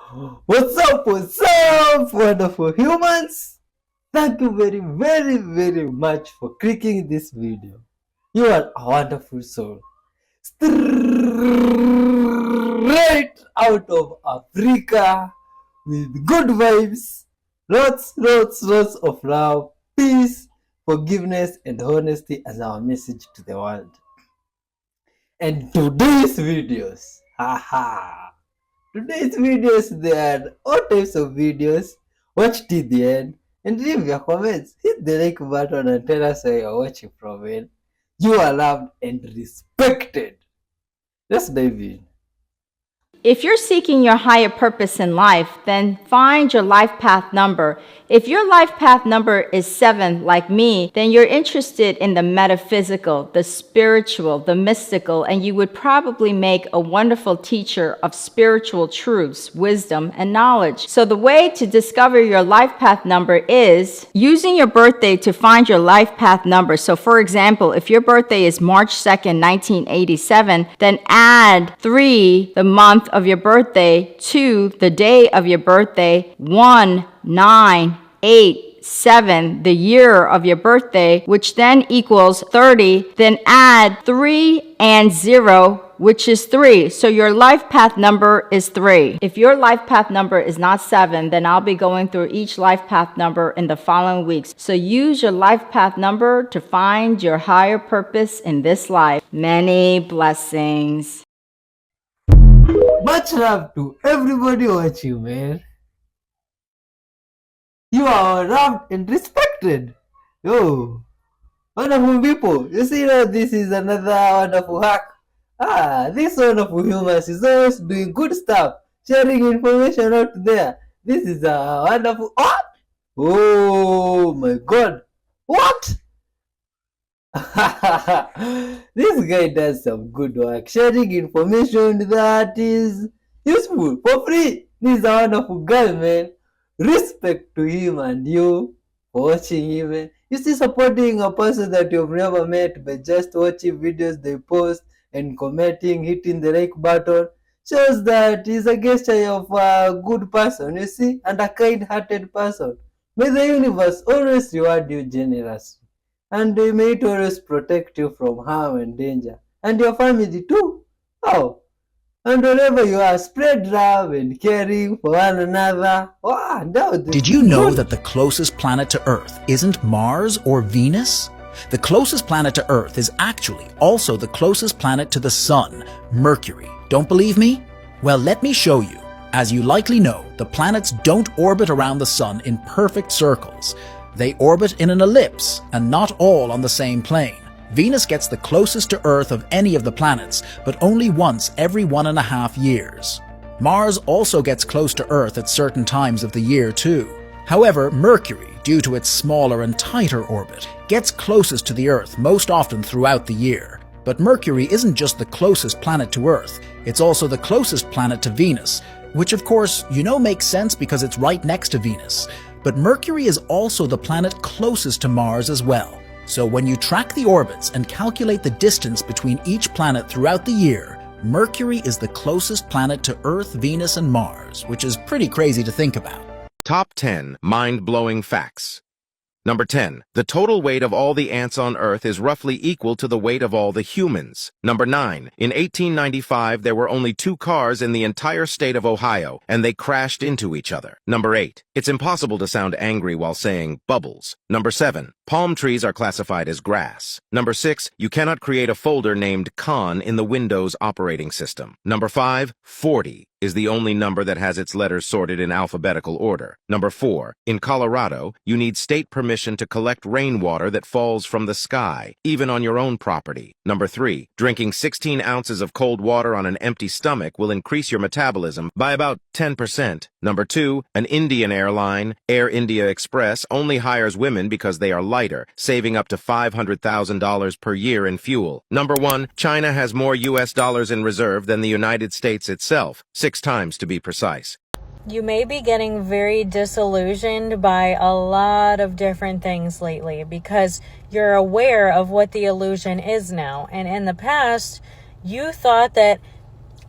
What's up, wonderful humans? Thank you very much for clicking this video. You are a wonderful soul. Straight out of Africa with good vibes, lots of love, peace, forgiveness, and honesty as our message to the world. And today's videos, there are all types of videos. Watch till the end and leave your comments. Hit the like button and tell us where you're watching from. Man. You are loved and respected. Let's dive in. If you're seeking your higher purpose in life, then find your life path number. If your life path number is 7, like me, then you're interested in the metaphysical, the spiritual, the mystical, and you would probably make a wonderful teacher of spiritual truths, wisdom, and knowledge. So the way to discover your life path number is using your birthday to find your life path number. So for example, if your birthday is March 2nd, 1987, then add 3, the month of your birthday, to the day of your birthday, 1, 9, 8, 7, the year of your birthday, which then equals 30, then add 3 and 0, which is 3. So your life path number is 3. If your life path number is not 7, then I'll be going through each life path number in the following weeks. So use your life path number to find your higher purpose in this life. Many blessings. Much love to everybody watching, man. You are loved and respected. Yo, wonderful people. You see now, this is another wonderful hack. This wonderful humans is always doing good stuff, sharing information out there. This is a wonderful. What? Oh my God! What? This guy does some good work, sharing information that is useful for free. This is a wonderful guy, man. Respect to him and you for watching him. Man. You see, supporting a person that you've never met by just watching videos they post and commenting, hitting the like button, shows that he's a gesture of a good person, you see, and a kind-hearted person. May the universe always reward you generously. And may it always protect you from harm and danger. And your family too. Oh. And wherever you are, spread love and caring for one another. Did you know that the closest planet to Earth isn't Mars or Venus? The closest planet to Earth is actually also the closest planet to the Sun, Mercury. Don't believe me? Well, let me show you. As you likely know, the planets don't orbit around the Sun in perfect circles. They orbit in an ellipse, and not all on the same plane. Venus gets the closest to Earth of any of the planets, but only once every 1.5 years. Mars also gets close to Earth at certain times of the year too. However, Mercury, due to its smaller and tighter orbit, gets closest to the Earth most often throughout the year. But Mercury isn't just the closest planet to Earth, it's also the closest planet to Venus, which of course, you know makes sense because it's right next to Venus. But Mercury is also the planet closest to Mars as well. So when you track the orbits and calculate the distance between each planet throughout the year, Mercury is the closest planet to Earth, Venus, and Mars, which is pretty crazy to think about. Top 10 mind-blowing facts. Number 10. The total weight of all the ants on Earth is roughly equal to the weight of all the humans. Number 9. In 1895, there were only 2 cars in the entire state of Ohio, and they crashed into each other. Number 8. It's impossible to sound angry while saying bubbles. Number 7. Palm trees are classified as grass. Number 6. You cannot create a folder named con in the Windows operating system. Number 5. 40 is the only number that has its letters sorted in alphabetical order. Number 4. In Colorado, you need state permission to collect rainwater that falls from the sky, even on your own property. Number 3. Drinking 16 ounces of cold water on an empty stomach will increase your metabolism by about 10%. Number 2. An Indian airline, Air India Express, only hires women because they are lighter, saving up to $500,000 per year in fuel. Number 1. China has more US dollars in reserve than the United States itself, 6 times to be precise. You may be getting very disillusioned by a lot of different things lately because you're aware of what the illusion is now. And in the past, you thought that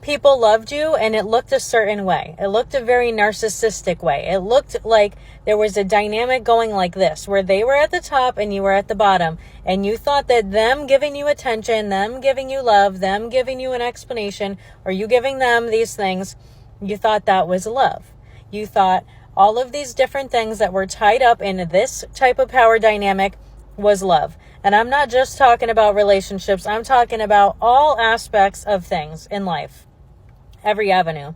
people loved you and it looked a certain way. It looked a very narcissistic way. It looked like there was a dynamic going like this, where they were at the top and you were at the bottom. And you thought that them giving you attention, them giving you love, them giving you an explanation, or you giving them these things, you thought that was love. You thought all of these different things that were tied up in this type of power dynamic was love. And I'm not just talking about relationships. I'm talking about all aspects of things in life. Every avenue.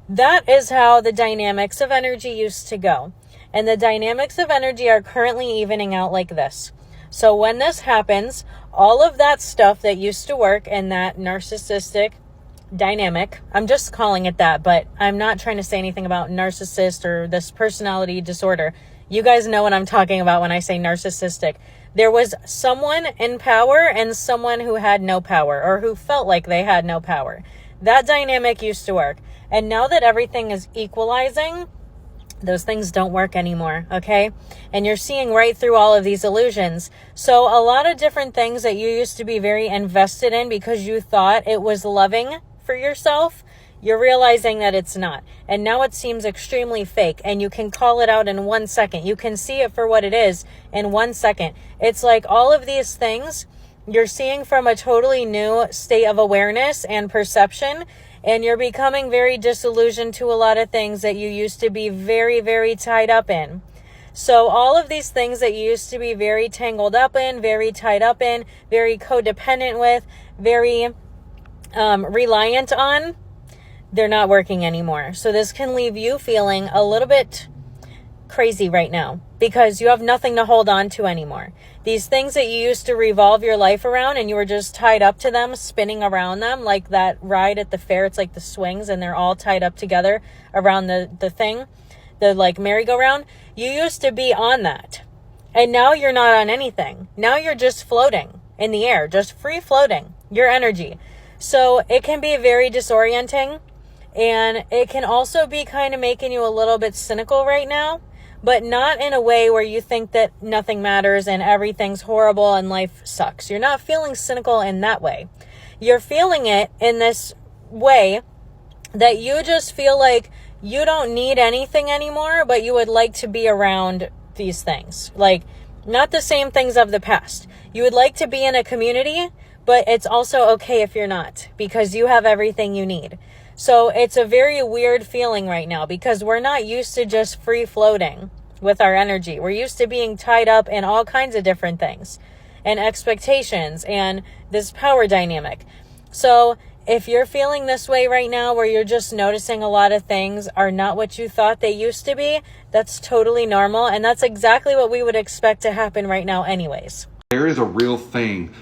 That is how the dynamics of energy used to go. And the dynamics of energy are currently evening out like this. So when this happens, all of that stuff that used to work in that narcissistic dynamic, I'm just calling it that, but I'm not trying to say anything about narcissist or this personality disorder. You guys know what I'm talking about when I say narcissistic. There was someone in power and someone who had no power, or who felt like they had no power. That dynamic used to work. And now that everything is equalizing, those things don't work anymore, okay? And you're seeing right through all of these illusions. So a lot of different things that you used to be very invested in because you thought it was loving for yourself, you're realizing that it's not. And now it seems extremely fake, and you can call it out in 1 second. You can see it for what it is in 1 second. It's like all of these things you're seeing from a totally new state of awareness and perception, and you're becoming very disillusioned to a lot of things that you used to be very, very tied up in. So all of these things that you used to be very tangled up in, very tied up in, very codependent with, very reliant on, they're not working anymore. So this can leave you feeling a little bit crazy right now because you have nothing to hold on to anymore. These things that you used to revolve your life around and you were just tied up to them, spinning around them, like that ride at the fair. It's like the swings and they're all tied up together around the thing, the like merry-go-round. You used to be on that. And now you're not on anything. Now you're just floating in the air, just free floating, your energy. So it can be very disorienting. And it can also be kind of making you a little bit cynical right now, but not in a way where you think that nothing matters and everything's horrible and life sucks. You're not feeling cynical in that way. You're feeling it in this way that you just feel like you don't need anything anymore, but you would like to be around these things. Like, not the same things of the past. You would like to be in a community, but it's also okay if you're not, because you have everything you need. So it's a very weird feeling right now because we're not used to just free floating with our energy. We're used to being tied up in all kinds of different things and expectations and this power dynamic. So if you're feeling this way right now, where you're just noticing a lot of things are not what you thought they used to be, that's totally normal. And that's exactly what we would expect to happen right now anyways. There is a real thing.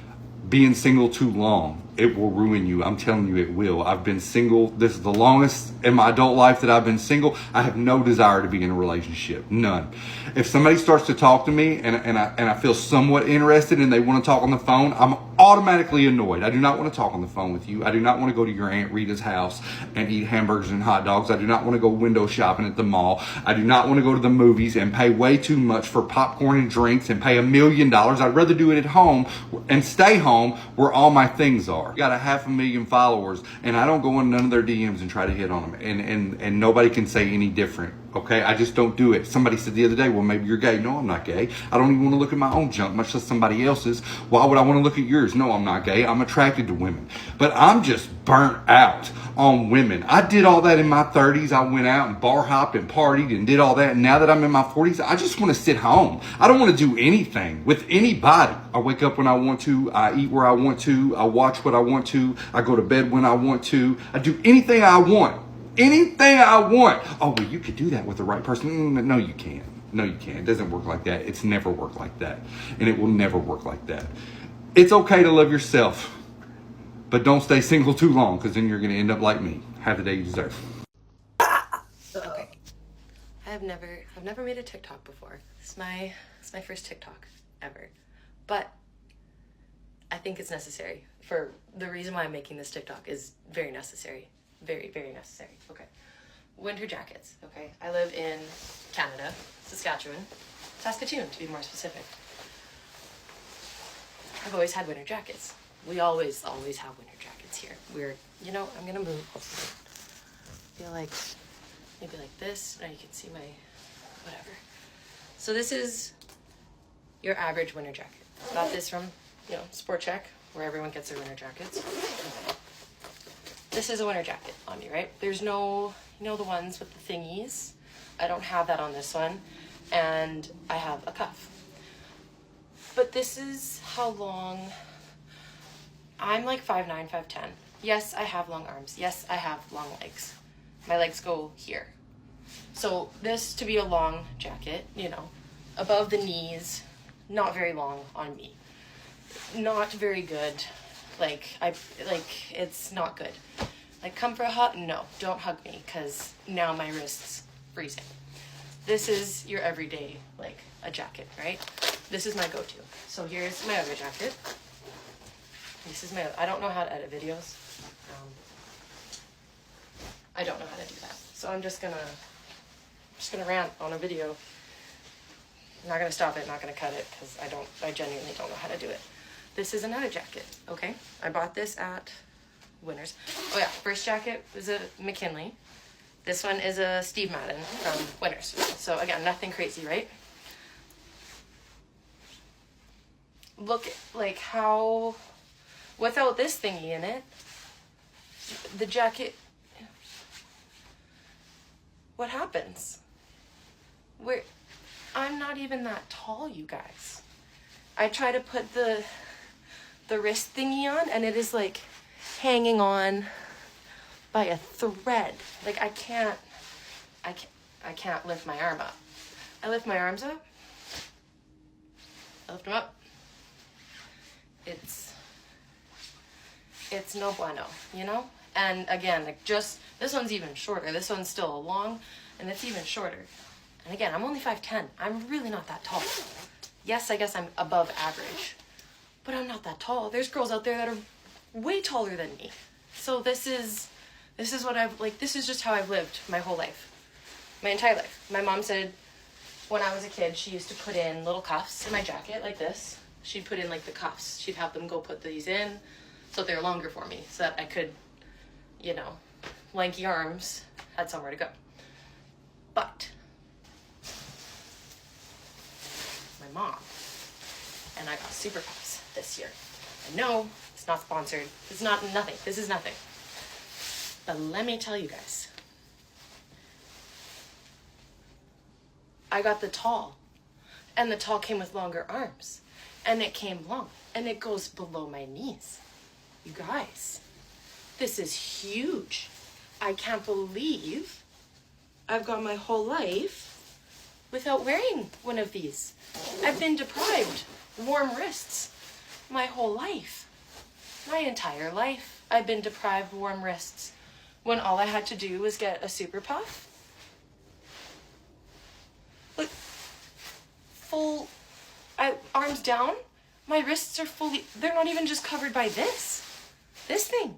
Being single too long, it will ruin you. I'm telling you, it will. I've been single. This is the longest in my adult life that I've been single. I have no desire to be in a relationship. None. If somebody starts to talk to me and I feel somewhat interested and they want to talk on the phone, I'm automatically annoyed. I do not want to talk on the phone with you. I do not want to go to your Aunt Rita's house and eat hamburgers and hot dogs. I do not want to go window shopping at the mall. I do not want to go to the movies and pay way too much for popcorn and drinks and pay $1 million. I'd rather do it at home and stay home where all my things are. Got 500,000 followers and I don't go in none of their DMs and try to hit on them, and nobody can say any different. Okay, I just don't do it. Somebody said the other day, well, maybe you're gay. No, I'm not gay. I don't even want to look at my own junk, much less somebody else's. Why would I want to look at yours? No, I'm not gay. I'm attracted to women. But I'm just burnt out on women. I did all that in my 30s. I went out and bar hopped and partied and did all that. And now that I'm in my 40s, I just want to sit home. I don't want to do anything with anybody. I wake up when I want to. I eat where I want to. I watch what I want to. I go to bed when I want to. I do anything I want. Anything I want. Oh, well, you could do that with the right person. No, you can't. No, you can't. It doesn't work like that. It's never worked like that. And it will never work like that. It's okay to love yourself, but don't stay single too long, because then you're going to end up like me. Have the day you deserve. Okay. I've never made a TikTok before. It's my first TikTok ever. But I think it's necessary. For the reason why I'm making this TikTok is very necessary. Very, very necessary. Okay. Winter jackets. Okay. I live in Canada, Saskatchewan, Saskatoon to be more specific. I've always had winter jackets. We always have winter jackets here. You know, I'm gonna move. I feel like maybe like this. Now you can see my whatever. So this is your average winter jacket. Got this from, you know, Sport Check, where everyone gets their winter jackets. This is a winter jacket on me, right? There's no, you know, the ones with the thingies. I don't have that on this one, and I have a cuff. But this is how long. I'm like 5'9", 5'10". Yes, I have long arms. Yes, I have long legs. My legs go here. So this to be a long jacket, you know, above the knees, not very long on me. Not very good. It's not good. Like, come for a hug? No, don't hug me, because now my wrist's freezing. This is your everyday, like, a jacket, right? This is my go-to. So here's my other jacket. This is my, I don't know how to edit videos. I don't know how to do that. So I'm just gonna rant on a video. I'm not gonna stop it, not gonna cut it, because I genuinely don't know how to do it. This is another jacket, okay? I bought this at Winners. Oh yeah, first jacket was a McKinley. This one is a Steve Madden from Winners. So again, nothing crazy, right? Look like how, without this thingy in it, the jacket, what happens? I'm not even that tall, you guys. I try to put the wrist thingy on, and it is like hanging on by a thread. Like I can't lift my arm up. I lift my arms up. I lift them up. It's no bueno, you know? And again, like just, this one's even shorter. This one's still long, and it's even shorter. And again, I'm only 5'10". I'm really not that tall. Yes, I guess I'm above average, but I'm not that tall. There's girls out there that are way taller than me. So this is what this is just how I've lived my whole life. My entire life. My mom said when I was a kid, she used to put in little cuffs in my jacket like this. She'd put in like the cuffs. She'd have them go put these in so they're longer for me so that I could, you know, lanky arms, had somewhere to go. But my mom and I got super puffs this year. And no, it's not sponsored. It's not nothing. This is nothing. But let me tell you guys, I got the tall, and the tall came with longer arms, and it came long, and it goes below my knees. You guys, this is huge. I can't believe I've gone my whole life without wearing one of these. I've been deprived warm wrists my whole life. My entire life, I've been deprived warm wrists when all I had to do was get a super puff. Look, full, arms down, my wrists are fully, they're not even just covered by this thing.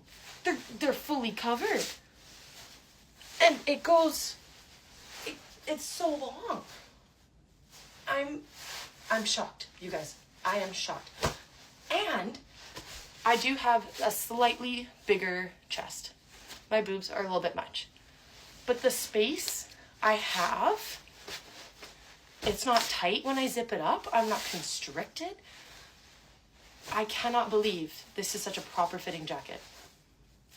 They're fully covered. And it goes, it's so long. I'm shocked, you guys. I am shocked. And I do have a slightly bigger chest. My boobs are a little bit much. But the space I have, it's not tight when I zip it up. I'm not constricted. I cannot believe this is such a proper fitting jacket.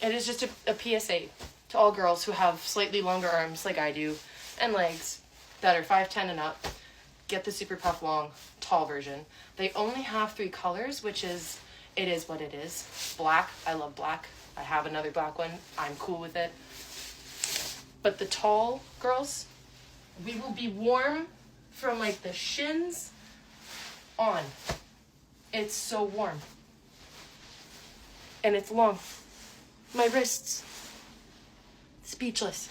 It is just a PSA to all girls who have slightly longer arms like I do and legs that are 5'10" and up. Get the super puff long, tall version. They only have 3 colors, which is, it is what it is. Black, I love black. I have another black one. I'm cool with it. But the tall girls, we will be warm from like the shins on. It's so warm. And it's long. My wrists, speechless.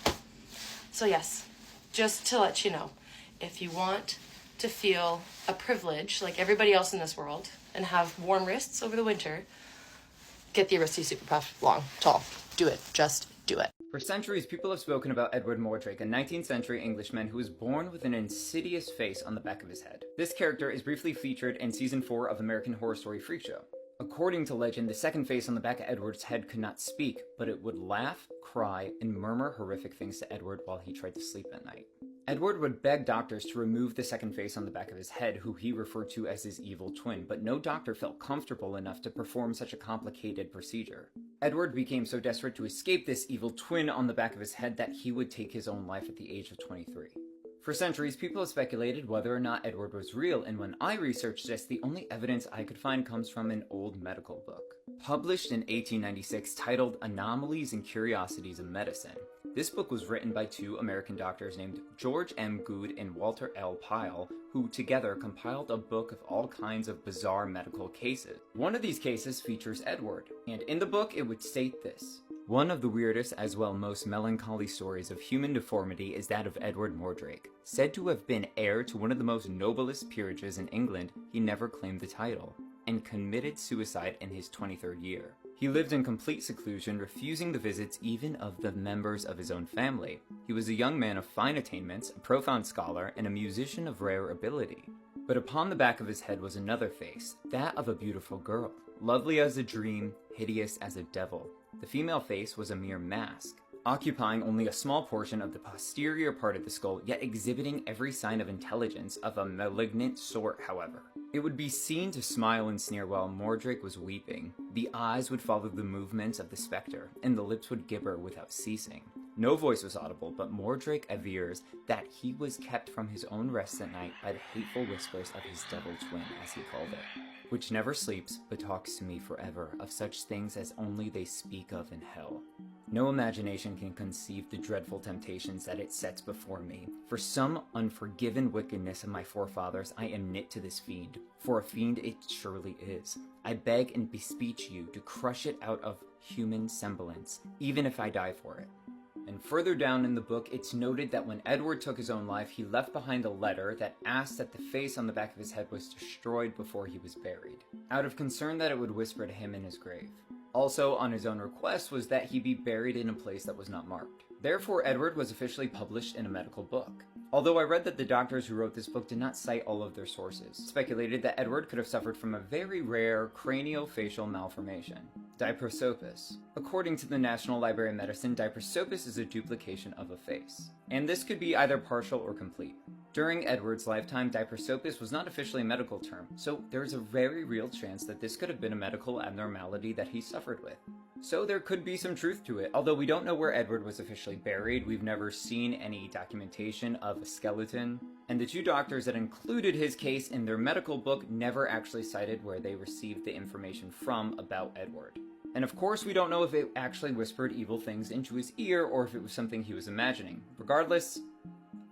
So yes, just to let you know, if you want to feel a privilege like everybody else in this world and have warm wrists over the winter, get the Aristi Super Puff long, tall. Do it. Just do it. For centuries, people have spoken about Edward Mordrake, a 19th century Englishman who was born with an insidious face on the back of his head. This character is briefly featured in season 4 of American Horror Story Freak Show. According to legend, the second face on the back of Edward's head could not speak, but it would laugh, cry, and murmur horrific things to Edward while he tried to sleep at night. Edward would beg doctors to remove the second face on the back of his head, who he referred to as his evil twin, but no doctor felt comfortable enough to perform such a complicated procedure. Edward became so desperate to escape this evil twin on the back of his head that he would take his own life at the age of 23. For centuries, people have speculated whether or not Edward was real, and when I researched this, the only evidence I could find comes from an old medical book. Published in 1896, titled Anomalies and Curiosities of Medicine. This book was written by two American doctors named George M. Good and Walter L. Pyle, who together compiled a book of all kinds of bizarre medical cases. One of these cases features Edward, and in the book it would state this: one of the weirdest as well most melancholy stories of human deformity is that of Edward Mordrake. Said to have been heir to one of the most noblest peerages in England, he never claimed the title, and committed suicide in his 23rd year. He lived in complete seclusion, refusing the visits even of the members of his own family. He was a young man of fine attainments, a profound scholar, and a musician of rare ability. But upon the back of his head was another face, that of a beautiful girl, lovely as a dream, hideous as a devil. The female face was a mere mask, occupying only a small portion of the posterior part of the skull, yet exhibiting every sign of intelligence of a malignant sort, however. It would be seen to smile and sneer while Mordrake was weeping. The eyes would follow the movements of the spectre, and the lips would gibber without ceasing. No voice was audible, but Mordrake avers that he was kept from his own rest at night by the hateful whispers of his devil twin, as he called it, which never sleeps, but talks to me forever of such things as only they speak of in hell. No imagination can conceive the dreadful temptations that it sets before me. For some unforgiven wickedness of my forefathers, I am knit to this fiend, for a fiend it surely is. I beg and beseech you to crush it out of human semblance, even if I die for it. And further down in the book, it's noted that when Edward took his own life, he left behind a letter that asked that the face on the back of his head was destroyed before he was buried, out of concern that it would whisper to him in his grave. Also, on his own request, was that he be buried in a place that was not marked. Therefore, Edward was officially published in a medical book. Although I read that the doctors who wrote this book did not cite all of their sources, speculated that Edward could have suffered from a very rare craniofacial malformation, diprosopis. According to the National Library of Medicine, diprosopis is a duplication of a face, and this could be either partial or complete. During Edward's lifetime, diprosopis was not officially a medical term, so there is a very real chance that this could have been a medical abnormality that he suffered with. So there could be some truth to it. Although we don't know where Edward was officially buried, we've never seen any documentation of a skeleton, and the two doctors that included his case in their medical book never actually cited where they received the information from about Edward. And of course, we don't know if it actually whispered evil things into his ear or if it was something he was imagining. Regardless,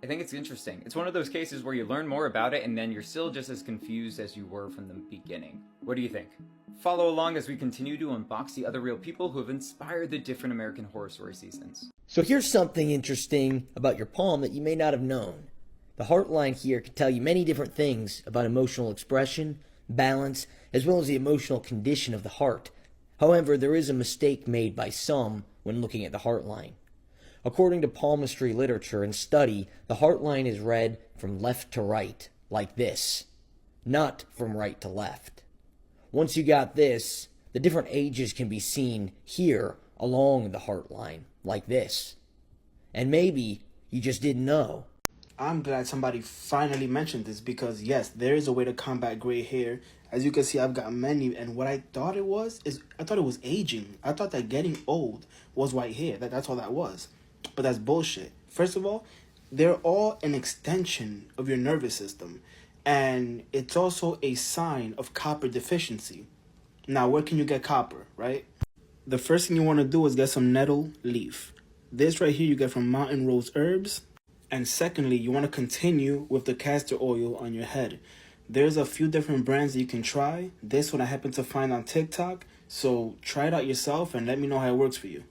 I think it's interesting. It's one of those cases where you learn more about it and then you're still just as confused as you were from the beginning. What do you think? Follow along as we continue to unbox the other real people who have inspired the different American Horror Story seasons. So here's something interesting about your palm that you may not have known. The heart line here can tell you many different things about emotional expression, balance, as well as the emotional condition of the heart. However, there is a mistake made by some when looking at the heart line. According to palmistry literature and study, the heart line is read from left to right, like this, not from right to left. Once you got this, the different ages can be seen here along the heart line, like this. And maybe you just didn't know. I'm glad somebody finally mentioned this because yes, there is a way to combat gray hair. As you can see, I've got many, and what I thought it was I thought it was aging. I thought that getting old was white hair. That's all that was. But that's bullshit. First of all, they're all an extension of your nervous system, and it's also a sign of copper deficiency. Now, where can you get copper, right? The first thing you want to do is get some nettle leaf. This right here you get from Mountain Rose Herbs. And secondly, you want to continue with the castor oil on your head. There's a few different brands that you can try. This one I happen to find on TikTok. So try it out yourself and let me know how it works for you.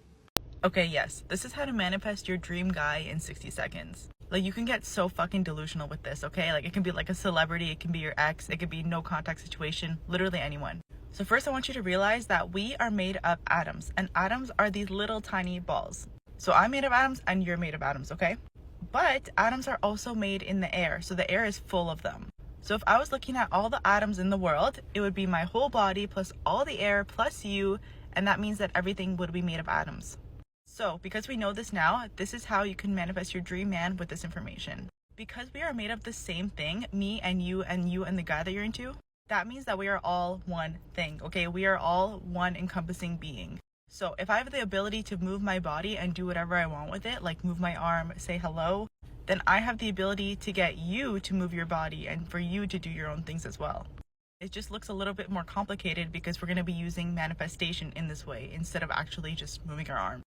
Okay, yes, this is how to manifest your dream guy in 60 seconds. Like, you can get so fucking delusional with this, okay? Like, it can be like a celebrity, it can be your ex, it could be no contact situation, literally anyone. So first I want you to realize that we are made of atoms, and atoms are these little tiny balls. So I'm made of atoms and you're made of atoms, okay? But atoms are also made in the air, so the air is full of them. So if I was looking at all the atoms in the world, it would be my whole body plus all the air plus you, and that means that everything would be made of atoms. So because we know this now, this is how you can manifest your dream man with this information. Because we are made of the same thing, me and you and the guy that you're into, that means that we are all one thing, okay? We are all one encompassing being. So if I have the ability to move my body and do whatever I want with it, like move my arm, say hello, then I have the ability to get you to move your body and for you to do your own things as well. It just looks a little bit more complicated because we're going to be using manifestation in this way instead of actually just moving our arm.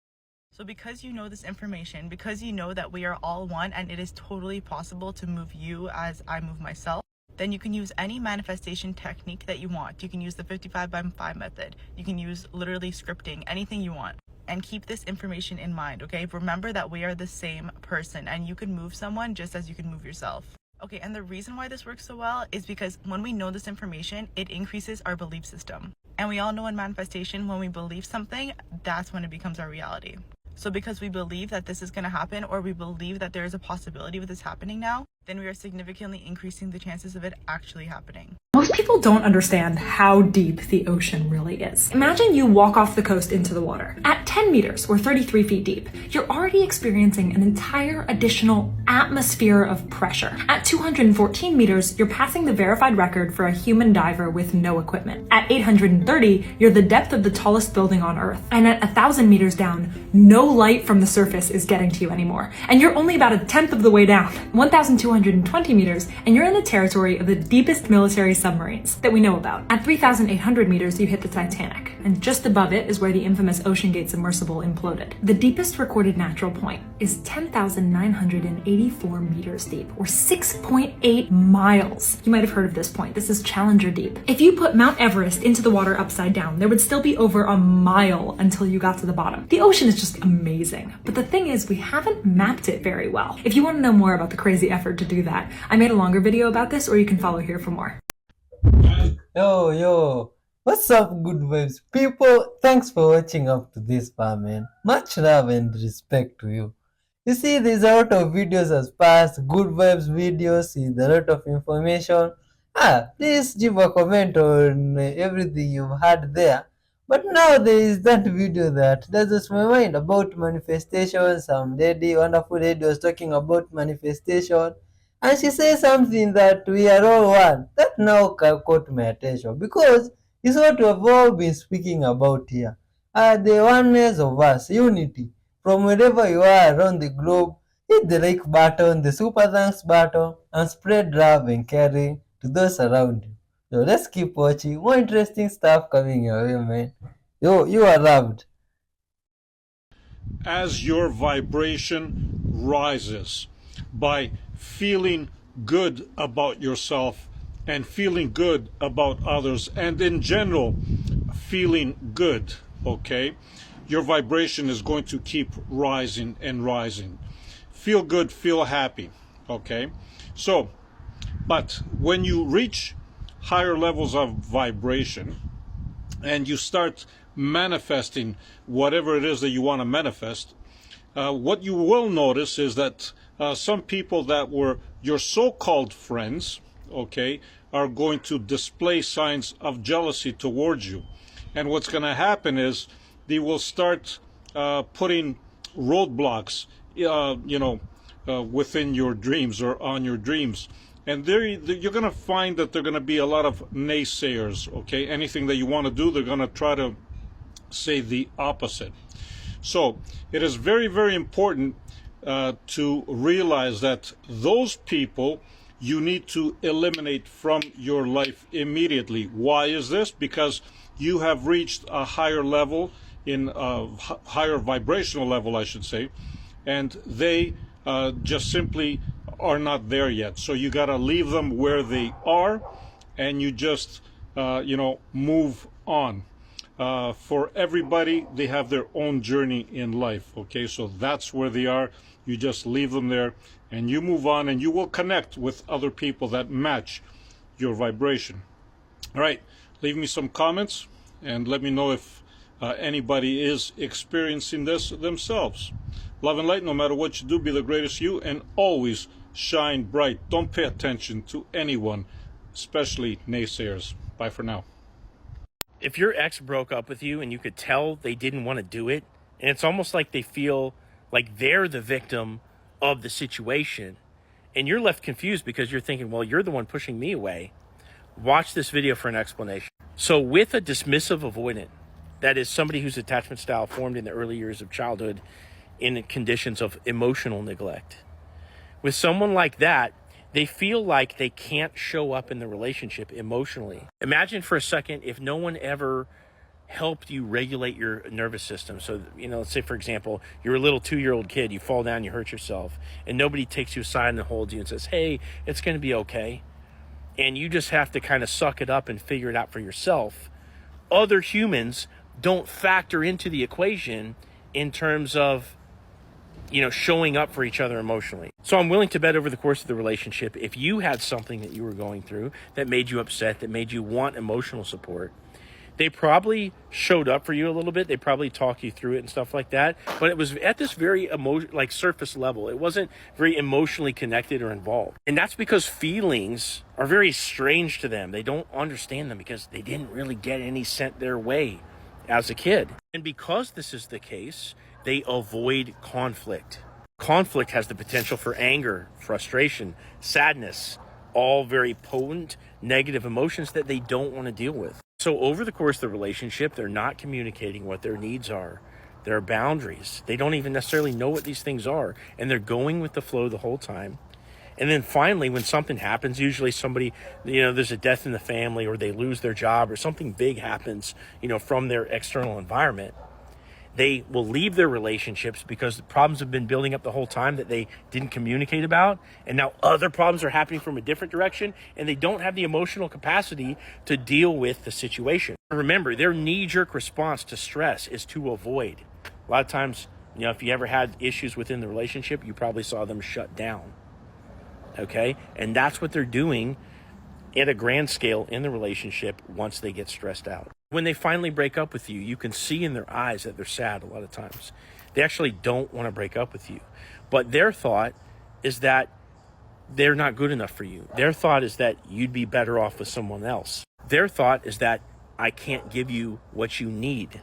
So because you know this information, because you know that we are all one and it is totally possible to move you as I move myself, then you can use any manifestation technique that you want. You can use the 55x5 method. You can use literally scripting, anything you want. And keep this information in mind, okay? Remember that we are the same person and you can move someone just as you can move yourself. Okay, and the reason why this works so well is because when we know this information, it increases our belief system. And we all know in manifestation, when we believe something, that's when it becomes our reality. So because we believe that this is going to happen, or we believe that there is a possibility of this happening now, then we are significantly increasing the chances of it actually happening. Most people don't understand how deep the ocean really is. Imagine you walk off the coast into the water. At 10 meters, or 33 feet deep, you're already experiencing an entire additional atmosphere of pressure. At 214 meters, you're passing the verified record for a human diver with no equipment. At 830, you're the depth of the tallest building on Earth. And at 1,000 meters down, no light from the surface is getting to you anymore. And you're only about 1/10 of the way down. 1,220 meters, and you're in the territory of the deepest military submarines that we know about. At 3,800 meters, you hit the Titanic, and just above it is where the infamous OceanGate submersible imploded. The deepest recorded natural point is 10,984 meters deep, or 6.8 miles. You might have heard of this point. This is Challenger Deep. If you put Mount Everest into the water upside down, there would still be over a mile until you got to the bottom. The ocean is just amazing. But the thing is, we haven't mapped it very well. If you want to know more about the crazy effort to do that, I made a longer video about this, or you can follow here for more. Yo, what's up, good vibes people? Thanks for watching up to this far, man. Much love and respect to you. You see, there's a lot of videos as past, good vibes videos with a lot of information. Please give a comment on everything you've had there. But now there is that video that does my mind about manifestation. Some lady, wonderful lady, was talking about manifestation. And she says something that we are all one. That now caught my attention because it's what we've all been speaking about here. The oneness of us, unity. From wherever you are around the globe, hit the like button, the super thanks button, and spread love and caring to those around you. So let's keep watching. More interesting stuff coming your way, man. Yo, you are loved. As your vibration rises by feeling good about yourself and feeling good about others, and in general feeling good, okay, your vibration is going to keep rising and rising. Feel good, feel happy, okay? So, but when you reach higher levels of vibration and you start manifesting whatever it is that you want to manifest, what you will notice is that some people that were your so-called friends, okay, are going to display signs of jealousy towards you. And what's going to happen is they will start putting roadblocks, within your dreams or on your dreams. And you're going to find that there are going to be a lot of naysayers, okay? Anything that you want to do, they're going to try to say the opposite. So it is very, very important to realize that those people you need to eliminate from your life immediately. Why is this? Because you have reached a higher level, in a higher vibrational level, I should say, and they just simply are not there yet. So you got to leave them where they are, and you just move on. For everybody, they have their own journey in life, okay? So that's where they are. You just leave them there and you move on, and you will connect with other people that match your vibration. All right, leave me some comments and let me know if anybody is experiencing this themselves. Love and light, no matter what you do, be the greatest you, and always shine bright. Don't pay attention to anyone especially naysayers. Bye for now. If your ex broke up with you and you could tell they didn't want to do it, and it's almost like they feel like they're the victim of the situation, and you're left confused because you're thinking, well, you're the one pushing me away, watch this video for an explanation. So with a dismissive avoidant, that is somebody whose attachment style formed in the early years of childhood in conditions of emotional neglect, with someone like that, they feel like they can't show up in the relationship emotionally. Imagine for a second if no one ever helped you regulate your nervous system. So, let's say, for example, you're a little 2-year-old kid, you fall down, you hurt yourself, and nobody takes you aside and holds you and says, hey, it's going to be okay. And you just have to kind of suck it up and figure it out for yourself. Other humans don't factor into the equation in terms of showing up for each other emotionally. So I'm willing to bet over the course of the relationship, if you had something that you were going through that made you upset, that made you want emotional support, they probably showed up for you a little bit. They probably talked you through it and stuff like that. But it was at this very surface level. It wasn't very emotionally connected or involved. And that's because feelings are very strange to them. They don't understand them because they didn't really get any sent their way as a kid. And because this is the case, they avoid conflict. Conflict has the potential for anger, frustration, sadness, all very potent negative emotions that they don't want to deal with. So over the course of the relationship, they're not communicating what their needs are, their boundaries. They don't even necessarily know what these things are, and they're going with the flow the whole time. And then finally, when something happens, usually somebody, there's a death in the family, or they lose their job, or something big happens, from their external environment, they will leave their relationships because the problems have been building up the whole time that they didn't communicate about. And now other problems are happening from a different direction, and they don't have the emotional capacity to deal with the situation. Remember, their knee-jerk response to stress is to avoid. A lot of times, if you ever had issues within the relationship, you probably saw them shut down. Okay? And that's what they're doing at a grand scale in the relationship once they get stressed out. When they finally break up with you, you can see in their eyes that they're sad a lot of times. They actually don't want to break up with you. But their thought is that they're not good enough for you. Their thought is that you'd be better off with someone else. Their thought is that I can't give you what you need.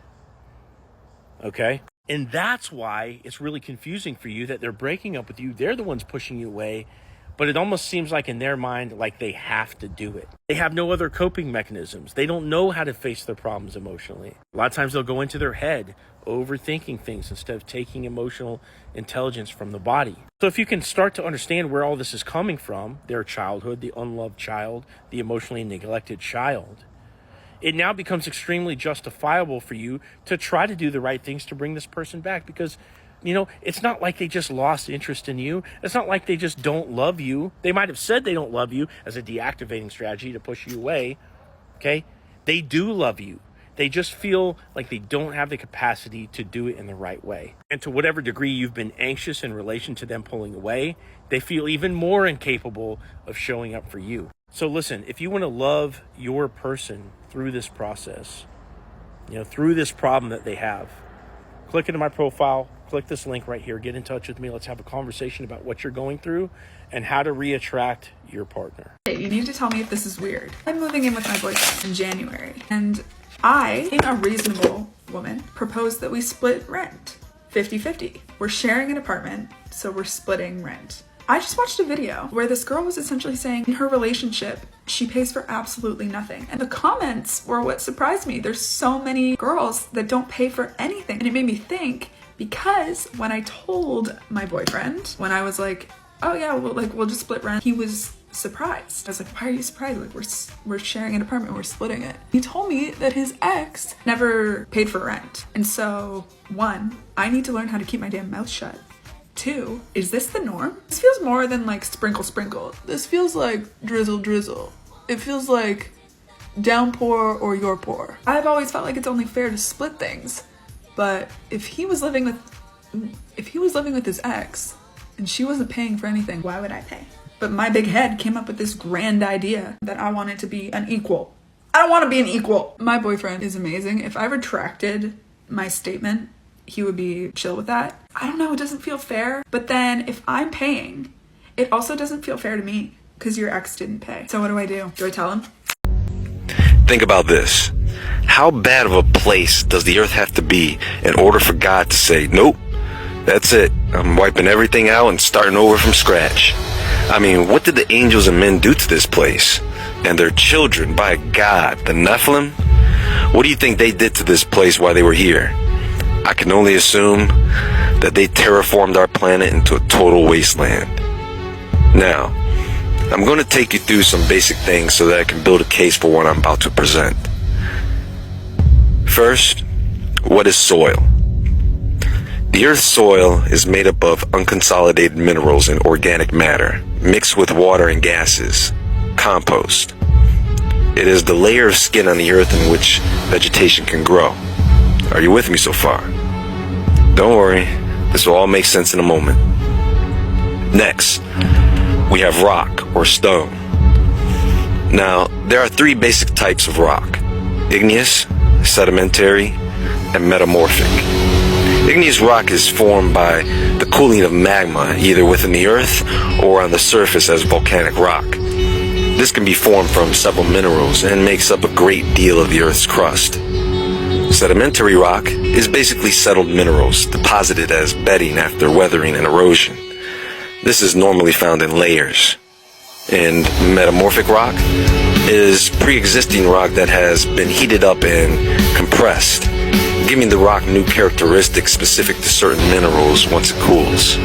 Okay? And that's why it's really confusing for you that they're breaking up with you. They're the ones pushing you away. But it almost seems like in their mind, like they have to do it. They have no other coping mechanisms. They don't know how to face their problems emotionally. A lot of times they'll go into their head, overthinking things instead of taking emotional intelligence from the body. So if you can start to understand where all this is coming from, their childhood, the unloved child, the emotionally neglected child, it now becomes extremely justifiable for you to try to do the right things to bring this person back, because it's not like they just lost interest in you. It's not like they just don't love you. They might have said they don't love you as a deactivating strategy to push you away. Okay? They do love you. They just feel like they don't have the capacity to do it in the right way. And to whatever degree you've been anxious in relation to them pulling away, they feel even more incapable of showing up for you. So listen, if you want to love your person through this process, through this problem that they have, click into my profile, click this link right here, get in touch with me. Let's have a conversation about what you're going through and how to reattract your partner. You need to tell me if this is weird. I'm moving in with my boyfriend in January, and I, being a reasonable woman, proposed that we split rent 50-50. We're sharing an apartment, so we're splitting rent. I just watched a video where this girl was essentially saying in her relationship, she pays for absolutely nothing. And the comments were what surprised me. There's so many girls that don't pay for anything. And it made me think, because when I told my boyfriend, when I was like, oh yeah, we'll just split rent, he was surprised. I was like, why are you surprised? Like, we're sharing an apartment, we're splitting it. He told me that his ex never paid for rent. And so, 1, I need to learn how to keep my damn mouth shut. 2, is this the norm? This feels more than like sprinkle sprinkle. This feels like drizzle drizzle. It feels like downpour or your pour. I've always felt like it's only fair to split things. But if he was living with his ex and she wasn't paying for anything, why would I pay? But my big head came up with this grand idea that I wanted to be an equal. I don't want to be an equal. My boyfriend is amazing. If I retracted my statement, he would be chill with that. I don't know, it doesn't feel fair. But then if I'm paying, it also doesn't feel fair to me. because your ex didn't pay. So what do I do? Do I tell him? Think about this. How bad of a place does the earth have to be in order for God to say, nope, that's it. I'm wiping everything out and starting over from scratch? I mean, what did the angels and men do to this place? And their children, by God, the Nephilim? What do you think they did to this place while they were here? I can only assume that they terraformed our planet into a total wasteland. Now, I'm going to take you through some basic things so that I can build a case for what I'm about to present. First, what is soil? The Earth's soil is made up of unconsolidated minerals and organic matter, mixed with water and gases, compost. It is the layer of skin on the Earth in which vegetation can grow. Are you with me so far? Don't worry, this will all make sense in a moment. Next, we have rock or stone. Now, there are three basic types of rock: igneous, sedimentary, and metamorphic. Igneous rock is formed by the cooling of magma, either within the earth or on the surface as volcanic rock. This can be formed from several minerals and makes up a great deal of the earth's crust. Sedimentary rock is basically settled minerals deposited as bedding after weathering and erosion. This is normally found in layers. And metamorphic rock is pre-existing rock that has been heated up and compressed, giving the rock new characteristics specific to certain minerals once it cools.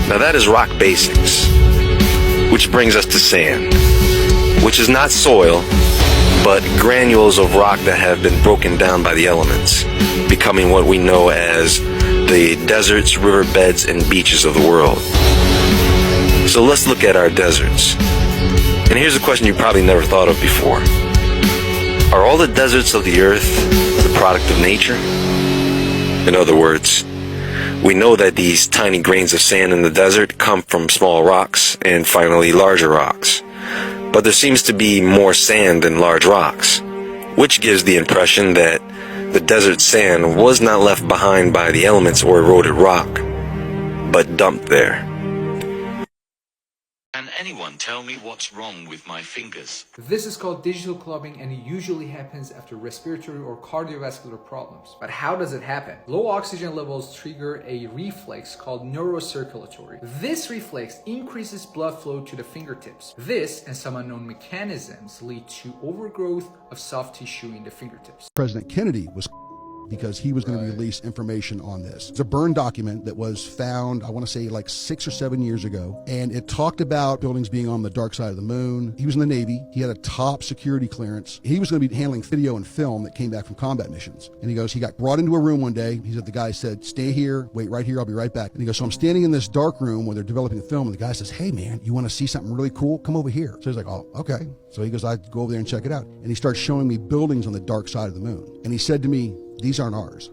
Now that is rock basics, which brings us to sand, which is not soil, but granules of rock that have been broken down by the elements, becoming what we know as the deserts, riverbeds, and beaches of the world. So let's look at our deserts. And here's a question you probably never thought of before. Are all the deserts of the earth the product of nature? In other words, we know that these tiny grains of sand in the desert come from small rocks and finally larger rocks. But there seems to be more sand than large rocks, which gives the impression that the desert sand was not left behind by the elements or eroded rock, but dumped there. Can anyone tell me what's wrong with my fingers? This is called digital clubbing, and it usually happens after respiratory or cardiovascular problems. But how does it happen? Low oxygen levels trigger a reflex called neurocirculatory. This reflex increases blood flow to the fingertips. This and some unknown mechanisms lead to overgrowth of soft tissue in the fingertips. President Kennedy was because he was going to release information on this. It's a burn document that was found, I want to say like 6 or 7 years ago, and it talked about buildings being on the dark side of the moon. He was in the Navy. He had a top security clearance. He was going to be handling video and film that came back from combat missions. And he goes, he got brought into a room one day. He said, the guy said, stay here, wait right here, I'll be right back. And he goes, so I'm standing in this dark room where they're developing the film, and the guy says, hey man, you want to see something really cool? Come over here. So he's like, oh, okay. So he goes, I go over there and check it out. And he starts showing me buildings on the dark side of the moon. And he said to me, these aren't ours.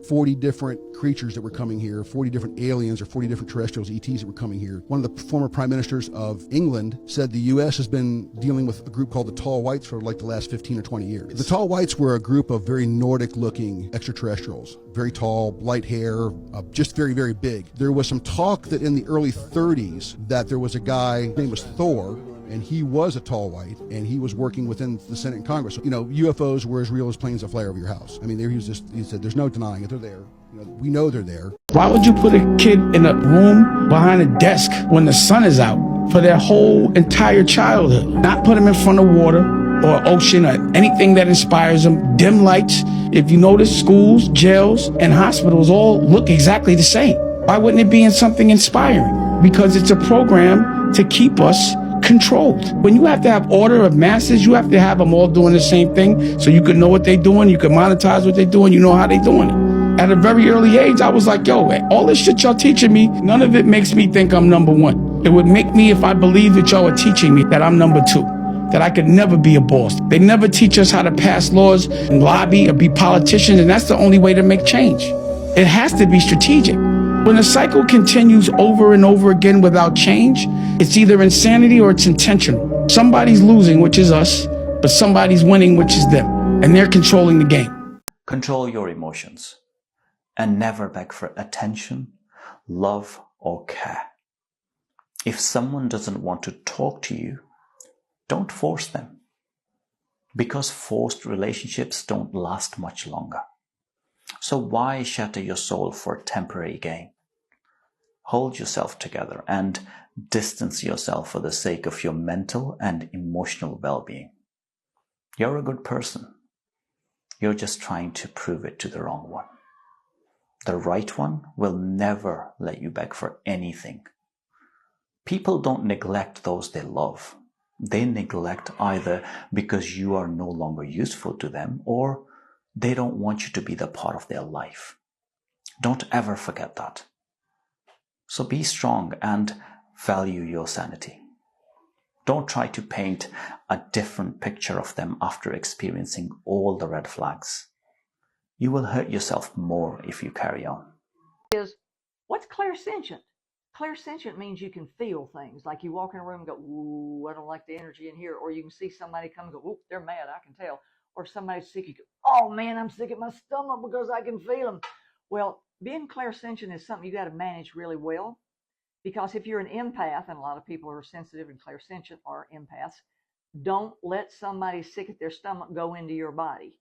40 different creatures that were coming here, 40 different aliens or 40 different terrestrials, ETs that were coming here. One of the former prime ministers of England said the U.S. has been dealing with a group called the Tall Whites for like the last 15 or 20 years. The Tall Whites were a group of very Nordic-looking extraterrestrials, very tall, light hair, just very, very big. There was some talk that in the early 30s that there was a guy, his name was Thor, and he was a tall white, and he was working within the Senate and Congress. You know, UFOs were as real as planes that fly over your house. I mean, he said, there's no denying it, they're there. You know, we know they're there. Why would you put a kid in a room behind a desk when the sun is out for their whole entire childhood? Not put them in front of water or ocean or anything that inspires them. Dim lights. If you notice, schools, jails, and hospitals all look exactly the same. Why wouldn't it be in something inspiring? Because it's a program to keep us controlled. When you have to have order of masses, you have to have them all doing the same thing so you can know what they're doing, you can monetize what they're doing, you know how they're doing it. At a very early age, I was like, yo, all this shit y'all teaching me, none of it makes me think I'm number one. It would make me, if I believe that y'all are teaching me, that I'm number two, that I could never be a boss. They never teach us how to pass laws and lobby or be politicians, and that's the only way to make change. It has to be strategic. When a cycle continues over and over again without change, it's either insanity or it's intentional. Somebody's losing, which is us, but somebody's winning, which is them, and they're controlling the game. Control your emotions and never beg for attention, love, or care. If someone doesn't want to talk to you, don't force them, because forced relationships don't last much longer. So why shatter your soul for temporary gain? Hold yourself together and distance yourself for the sake of your mental and emotional well-being. You're a good person. You're just trying to prove it to the wrong one. The right one will never let you beg for anything. People don't neglect those they love. They neglect either because you are no longer useful to them, or they don't want you to be the part of their life. Don't ever forget that. So be strong and value your sanity. Don't try to paint a different picture of them after experiencing all the red flags. You will hurt yourself more if you carry on. What's clairsentient? Clairsentient means you can feel things. Like you walk in a room and go, ooh, I don't like the energy in here. Or you can see somebody come and go, ooh, they're mad, I can tell. Or somebody's sick, you go, oh man, I'm sick at my stomach because I can feel them. Well, being clairsentient is something you got to manage really well. Because if you're an empath, and a lot of people who are sensitive and clairsentient are empaths, don't let somebody sick at their stomach go into your body.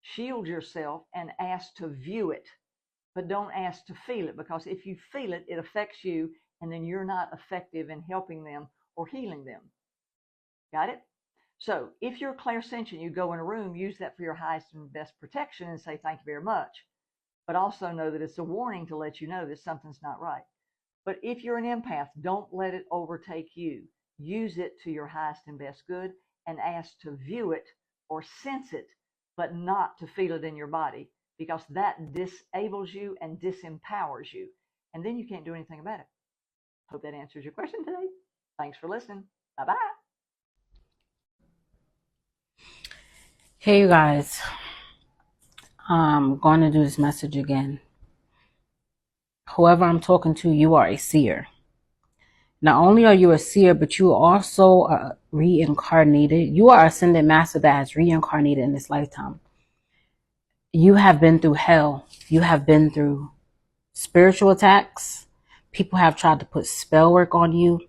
Shield yourself and ask to view it, but don't ask to feel it, because if you feel it, it affects you, and then you're not effective in helping them or healing them. Got it? So if you're clairsentient, you go in a room, use that for your highest and best protection and say, thank you very much. But also know that it's a warning to let you know that something's not right. But if you're an empath, don't let it overtake you. Use it to your highest and best good and ask to view it or sense it, but not to feel it in your body, because that disables you and disempowers you. And then you can't do anything about it. Hope that answers your question today. Thanks for listening. Bye-bye. Hey, you guys. I'm going to do this message again. Whoever I'm talking to, you are a seer. Not only are you a seer, but you are also reincarnated. You are ascended master that has reincarnated in this lifetime. You have been through hell. You have been through spiritual attacks. People have tried to put spell work on you.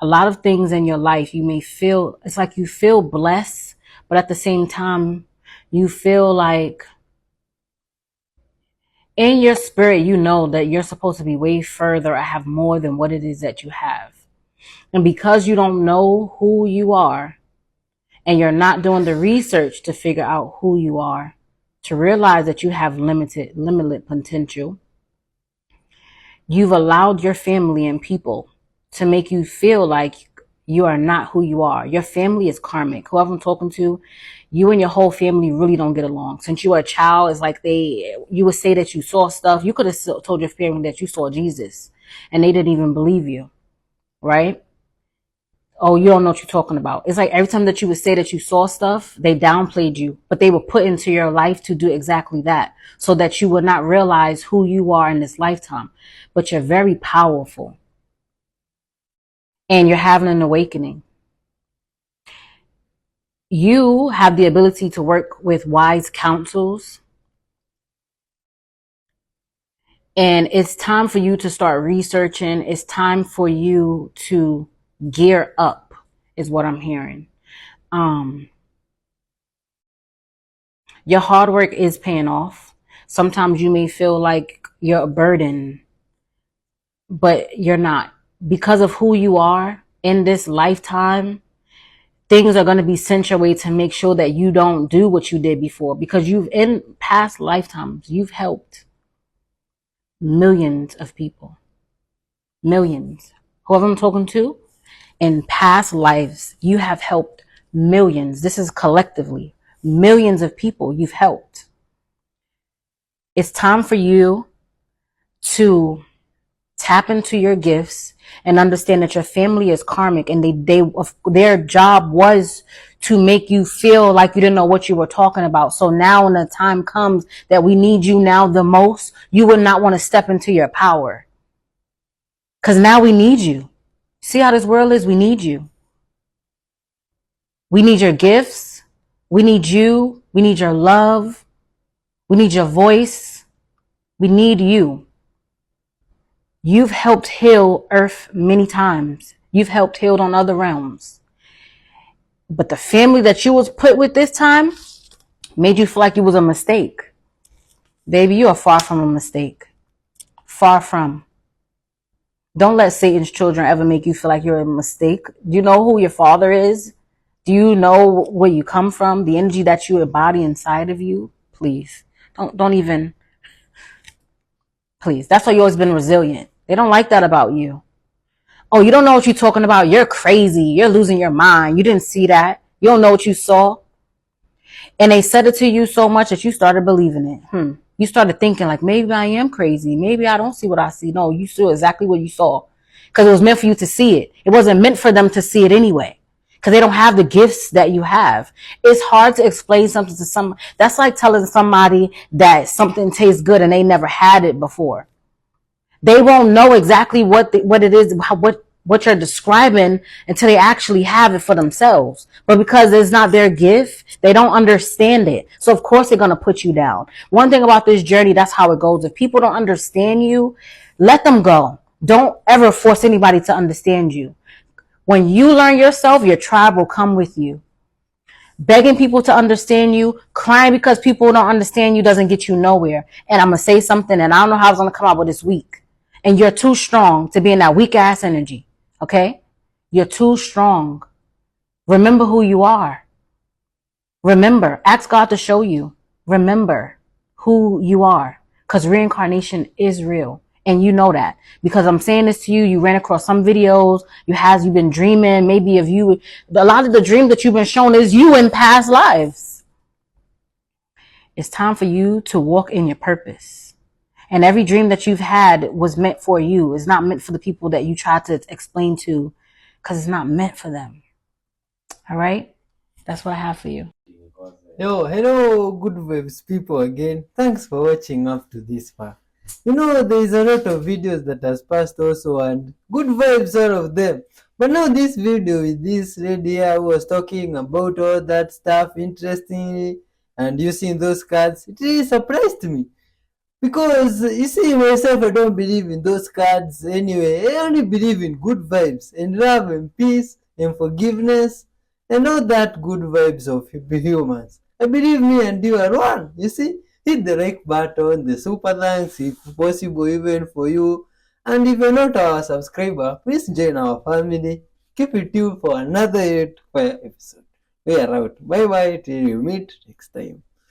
A lot of things in your life, you may feel, it's like you feel blessed, but at the same time, you feel like in your spirit, you know that you're supposed to be way further or have more than what it is that you have. And because you don't know who you are, and you're not doing the research to figure out who you are, to realize that you have limited potential, you've allowed your family and people to make you feel like you are not who you are. Your family is karmic. Whoever I'm talking to, you and your whole family really don't get along. Since you were a child, it's like you would say that you saw stuff. You could have told your family that you saw Jesus and they didn't even believe you, right? Oh, you don't know what you're talking about. It's like every time that you would say that you saw stuff, they downplayed you, but they were put into your life to do exactly that, so that you would not realize who you are in this lifetime. But you're very powerful and you're having an awakening. You have the ability to work with wise counsels, and it's time for you to start researching. It's time for you to gear up, is what I'm hearing. Your hard work is paying off. Sometimes you may feel like you're a burden, but you're not. Because of who you are in this lifetime, things are going to be sent your way to make sure that you don't do what you did before. Because in past lifetimes, you've helped millions of people. Millions. Whoever I'm talking to, in past lives, you have helped millions. This is collectively. Millions of people you've helped. It's time for you to tap into your gifts and understand that your family is karmic, and their job was to make you feel like you didn't know what you were talking about. So now when the time comes that we need you now the most, you would not want to step into your power. Because now we need you. See how this world is? We need you. We need your gifts. We need you. We need your love. We need your voice. We need you. You've helped heal Earth many times. You've helped heal on other realms. But the family that you was put with this time made you feel like it was a mistake. Baby, you are far from a mistake. Far from. Don't let Satan's children ever make you feel like you're a mistake. Do you know who your father is? Do you know where you come from? The energy that you embody inside of you? Please. Don't even. Please. That's why you always been resilient. They don't like that about you. Oh, you don't know what you're talking about. You're crazy. You're losing your mind. You didn't see that. You don't know what you saw. And they said it to you so much that you started believing it. You started thinking like, maybe I am crazy. Maybe I don't see what I see. No, you saw exactly what you saw. Because it was meant for you to see it. It wasn't meant for them to see it anyway. Because they don't have the gifts that you have. It's hard to explain something to someone. That's like telling somebody that something tastes good and they never had it before. They won't know exactly what it is, what you're describing until they actually have it for themselves. But because it's not their gift, they don't understand it. So of course they're going to put you down. One thing about this journey, that's how it goes. If people don't understand you, let them go. Don't ever force anybody to understand you. When you learn yourself, your tribe will come with you. Begging people to understand you, crying because people don't understand you doesn't get you nowhere. And I'm going to say something, and I don't know how it's going to come out, but it's weak. And you're too strong to be in that weak ass energy. Okay? You're too strong. Remember who you are. Remember. Ask God to show you. Remember who you are. Because reincarnation is real. And you know that. Because I'm saying this to you, you ran across some videos, you've been dreaming, maybe of you. A lot of the dream that you've been shown is you in past lives. It's time for you to walk in your purpose. And every dream that you've had was meant for you. It's not meant for the people that you try to explain to, because it's not meant for them. All right? That's what I have for you. Yo, hello, good vibes people again. Thanks for watching up to this far. You know, there is a lot of videos that has passed also, and good vibes, all of them. But now this video with this lady here who was talking about all that stuff interestingly and using those cards, it really surprised me. Because you see, myself, I don't believe in those cards anyway. I only believe in good vibes and love and peace and forgiveness and all that good vibes of humans. I believe me and you are one. You see, hit the like button, the super thanks if possible, even for you. And if you're not our subscriber, please join our family. Keep it tuned for another 8 episode. We are out. Bye bye till we meet next time.